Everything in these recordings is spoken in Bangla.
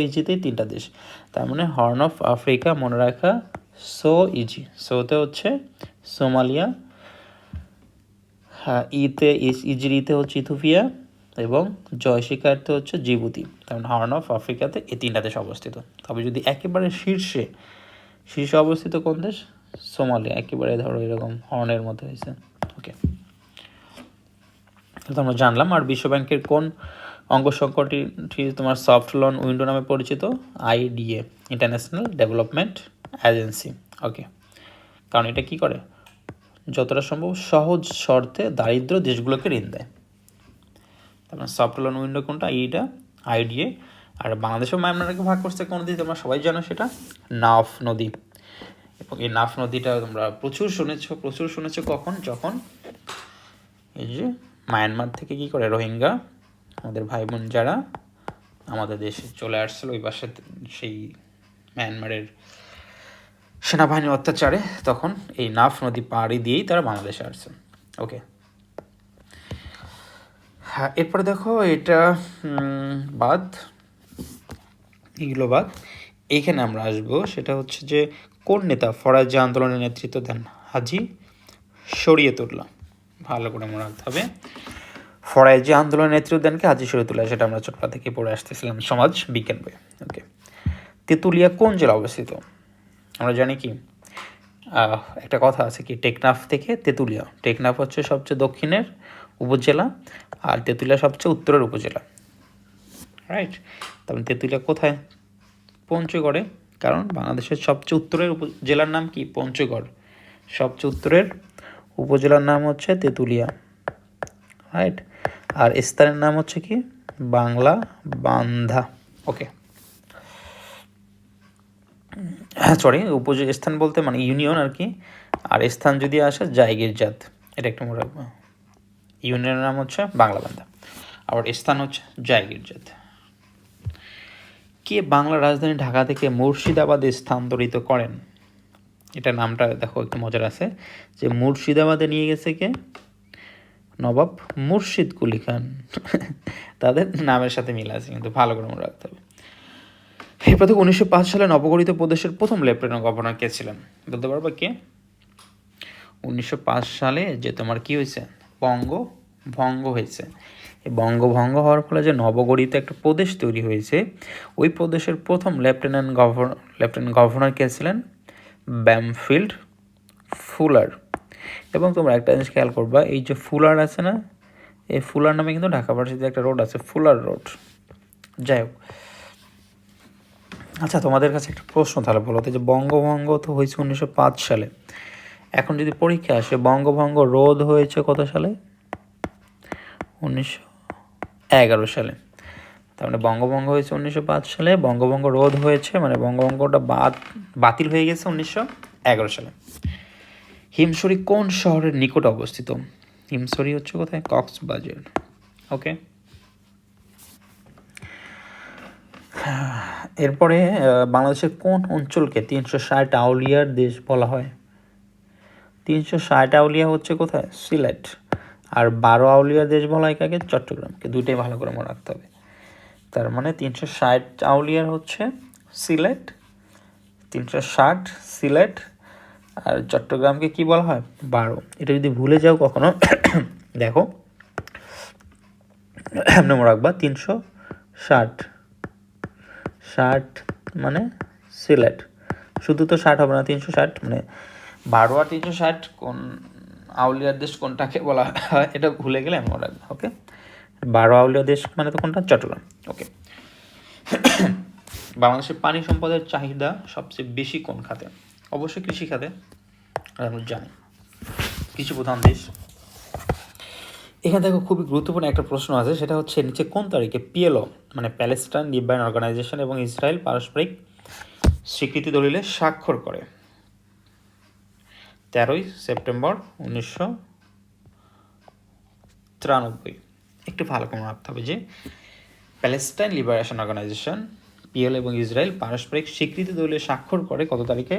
ইজিতেই 3টা দেশ, তার মানে হর্ন অফ আফ্রিকা মনে রাখা সো ইজি। সোতে হচ্ছে সোমালিয়া, হ্যাঁ ইজিরিতে হচ্ছে ইথিওপিয়া এবং জয়শিকারতে হচ্ছে জিবুতি। তার মানে হর্ন অফ আফ্রিকাতে এই 3টা দেশ অবস্থিত। তবে যদি একেবারে শীর্ষে অবস্থিত কোন দেশ? সোমালিয়া, একেবারে ধরো এরকম হর্নের মধ্যে হয়েছে। ওকে, তো আমরা জানলাম। আর বিশ্বব্যাংকের কোন অঙ্গ সংকটটি তোমার সফট লোন উইন্ডো নামে পরিচিত? IDA, international development agency. Okay, কারণ এটা কি করে? যতটা সম্ভব সহজ শর্তে দারিদ্র দেশগুলোকে ঋণ দেয়। তারপরে সফট লোন উইন্ডো কোনটা? এইটা IDA। আর বাংলাদেশেও মায়ানমারকে ভাগ করছে কোন নদী? তোমরা সবাই জানো, সেটা নাফ নদী। এবং এই নাফ নদীটা তোমরা প্রচুর শুনেছো কখন? যখন এই যে মায়ানমার থেকে কি করে রোহিঙ্গা আমাদের ভাই বোন যারা আমাদের দেশে চলে আসছিল ওই পাশে, সেই মায়ানমারের সেনাবাহিনীর অত্যাচারে, তখন এই নাফ নদী পাড়ি দিয়েই তারা বাংলাদেশে আসছে। ওকে, হ্যাঁ, এরপরে দেখো এটা বাদ, এগুলো বাদ, এইখানে আমরা আসবো। সেটা হচ্ছে যে কোন নেতা ফরাজি আন্দোলনের নেতৃত্ব দেন? হাজি শরীয়তুল্লাহ। ভালো করে মনে রাখতে হবে, ফরাজি আন্দোলনের নেতৃত্ব দেন কি? হাজি শরীয়তুল্লাহ। সেটা আমরা ছোটবেলা থেকে পড়ে আসতেছিলাম সমাজ বিজ্ঞান বই। ওকে, তেঁতুলিয়া কোন জেলা অবস্থিত? আমরা জানি কি, একটা কথা আছে কি, টেকনাফ থেকে তেঁতুলিয়া। টেকনাফ হচ্ছে সবচেয়ে দক্ষিণের উপজেলা আর তেঁতুলিয়া সবচেয়ে উত্তরের উপজেলা, রাইট? তারপরে তেঁতুলিয়া কোথায়? পঞ্চগড়ে। কারণ বাংলাদেশের সবচেয়ে উত্তরের জেলার নাম কি? পঞ্চগড়। সবচেয়ে উত্তরের উপজেলার নাম হচ্ছে তেঁতুলিয়া, রাইট? আর স্থানের নাম হচ্ছে কি? বাংলা বান্ধা। ওকে, সরি, স্থান বলতে মানে ইউনিয়ন আর কি। আর স্থান যদি আসে জায়গির জাত, এটা একটু মনে রাখবো। ইউনিয়নের নাম হচ্ছে বাংলা বান্ধা, আবার স্থান হচ্ছে জায়গির জাত। কে বাংলার রাজধানী ঢাকা থেকে মুর্শিদাবাদে স্থানান্তরিত করেন? এটা নামটা দেখো একটু মজার আছে, যে মুর্শিদাবাদে নিয়ে গেছে কে? নবাব মুর্শিদ কুলি খান। তাদের নামের সাথে মিল আছে, কিন্তু ভালো করে মনে রাখতে হবে। এরপর থেকে 1905 সালে নবগঠিত প্রদেশের প্রথম লেফটেন্যান্ট গভর্নর কে ছিলেন? বলতে পারবা কে? 1905 সালে যে তোমার কি হয়েছে? বঙ্গভঙ্গ হয়েছে। এই বঙ্গভঙ্গ হওয়ার ফলে যে নবগঠিত একটা প্রদেশ তৈরি হয়েছে, ওই প্রদেশের প্রথম লেফটেন্যান্ট গভর্নর কে ছিলেন? Bampfylde fuller. এবং তোমরা একটা জিনিস খেয়াল করবা, এই যে ফুলার আছে না, এই ফুলার নামে কিন্তু ঢাকা ভার্সিটিতে একটা রোড আছে, ফুলার রোড। যাই হোক, আচ্ছা তোমাদের কাছে একটা প্রশ্ন তাহলে বলো তো, যে বঙ্গভঙ্গ তো হয়েছে 1905 সালে, এখন যদি পরীক্ষা আসে বঙ্গভঙ্গ রোধ হয়েছে কত সালে? 1911 সালে। তার মানে বঙ্গভঙ্গ হয়েছে 1905 সালে, বঙ্গভঙ্গ রোধ হয়েছে মানে বঙ্গভঙ্গটা বাতিল হয়ে গেছে 1911 সালে। হিমশরি কোন শহরের নিকটে অবস্থিত? হিমশরি হচ্ছে কোথায়? কক্সবাজার। ওকে, এরপরে বাংলাদেশের কোন অঞ্চলকে 360 আউলিয়ার দেশ বলা হয়? 360 আউলিয়া হচ্ছে কোথায়? সিলেট। আর 12 আউলিয়ার দেশ বলা হয় কাকে? চট্টগ্রামকে। দুইটাই ভালো করে মনে রাখতে হবে। তার মানে 360 আউলিয়ার হচ্ছে সিলেট, 360 সিলেট, আর চট্টগ্রামকে কি বলা হয়? 12। এটা যদি ভুলে যাও কখনো, দেখো এমনি মনে রাখবা, 360 মানে সিলেট। শুধু তো 60 হবে না, 360 মানে 12 আর 360 কোন আউলিয়ার দেশ কোনটাকে বলা হয় এটা ভুলে গেলে মনে রাখবে। ওকে, 12 আউলিয়া দেশ মানে তো কোনটা? চট্টগ্রাম। ওকে, বাংলাদেশের পানি সম্পদের চাহিদা সবচেয়ে বেশি কোন খাতে? অবশ্যই কৃষি খাতে, আমরা জানি কৃষি প্রধান দেশ। এখান থেকে খুবই গুরুত্বপূর্ণ একটা প্রশ্ন আছে, সেটা হচ্ছে নিচে কোন তারিখে PLO মানে প্যালেস্টাইন লিবারেশন অর্গানাইজেশন এবং ইসরায়েল পারস্পরিক স্বীকৃতি দলিলে স্বাক্ষর করে? 13ই সেপ্টেম্বর 1993। একটু ভালো করে রাখতে হবে যে প্যালেস্টাইন লিবারেশন অর্গানাইজেশন PLO এবং ইসরায়েল পারস্পরিক স্বীকৃতি দলিলে স্বাক্ষর করে কত তারিখে?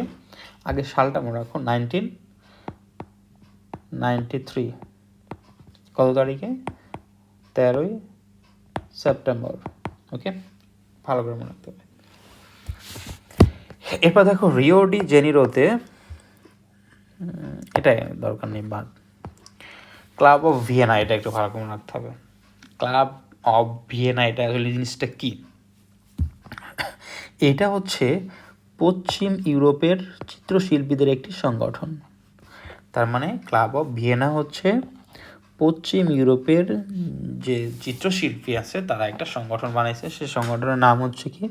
আগে সালটা মনে রাখো, 1993। কত তারিখে? 13ই সেপ্টেম্বর। ওকে, ভালো করে মনে রাখতে হবে। এরপর দেখো রিও ডি জেনিরোতে, এটাই দরকার নেই, বাদ। ক্লাব অফ ভিয়েনা, এটা একটু ভালো করে রাখতে হবে। ক্লাব অফ ভিয়েনা এটা আসলে জিনিসটা কি? এটা হচ্ছে পশ্চিম ইউরোপের চিত্রশিল্পীদের একটি সংগঠন। তার মানে ক্লাব অফ ভিয়েনা হচ্ছে পশ্চিম ইউরোপের যে চিত্রশিল্পী আছে তারা একটা সংগঠন বানাইছে, সেই সংগঠনের নাম হচ্ছে কি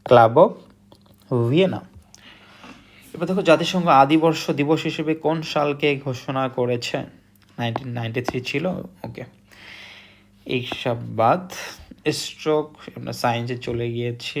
ক্লাব অফ ভিয়েনা। এবার দেখো জাতিসংঘ আদিবর্ষ দিবস হিসেবে কোন সালকে ঘোষণা করেছে? 1993 ছিল। ওকে, এইসব বাদ। স্ট্রোক, আমরা সায়েন্সে চলে গিয়েছি।